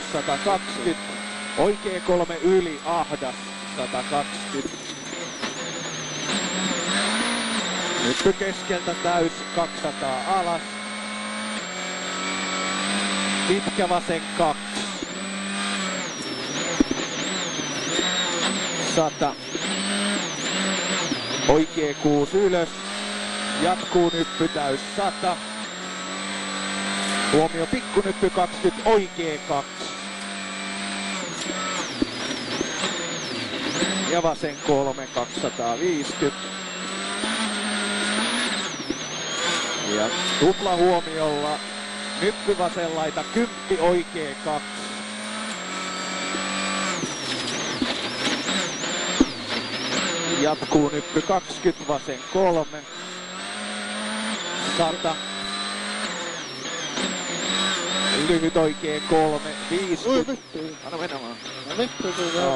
120, oikea 3 yli, ahdas 120. Nyppy keskeltä täys 200 alas. Pitkä vasen 2. 100. Oikea 6 ylös. Jatkuu nyppy täys 100. Huomio pikkunyppy 20, oikea 2. Ja vasen 3, 250. Ja tupla huomiolla nyppy vasen laita 10, oikea 2. Jatkuu nyppy 20, vasen 3. 100. Lyhyt oikea 3, 50. Anna mennä vaan.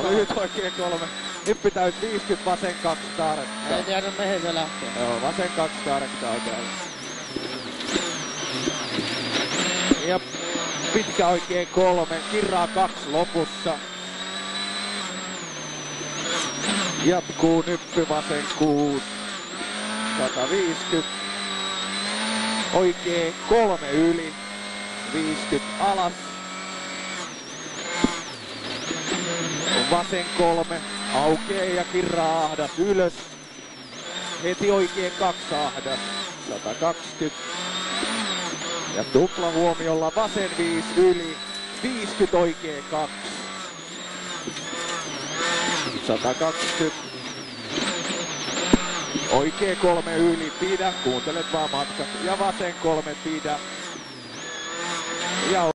Lyhyt oikea 3. Nyppy täys 50, vasen 2 tarkkaa. Ei tiedä mihin se lähtee. Joo, vasen 2 tarkkaa täällä. Ja pitkä oikea 3, kirraa 2 lopussa. Jatkuu nyppy vasen 6, 150. Oikea 3 yli, 50 alas. Vasen 3, aukeaa ja kirraa ahdas ylös. Heti oikea 2 ahdas, 120. Ja tupla huomiolla vasen 5 yli, 50 oikea 2. 120. Oikea 3 yli, pidä, kuuntelet vaan matkat. Ja vasen 3 pidä. Ja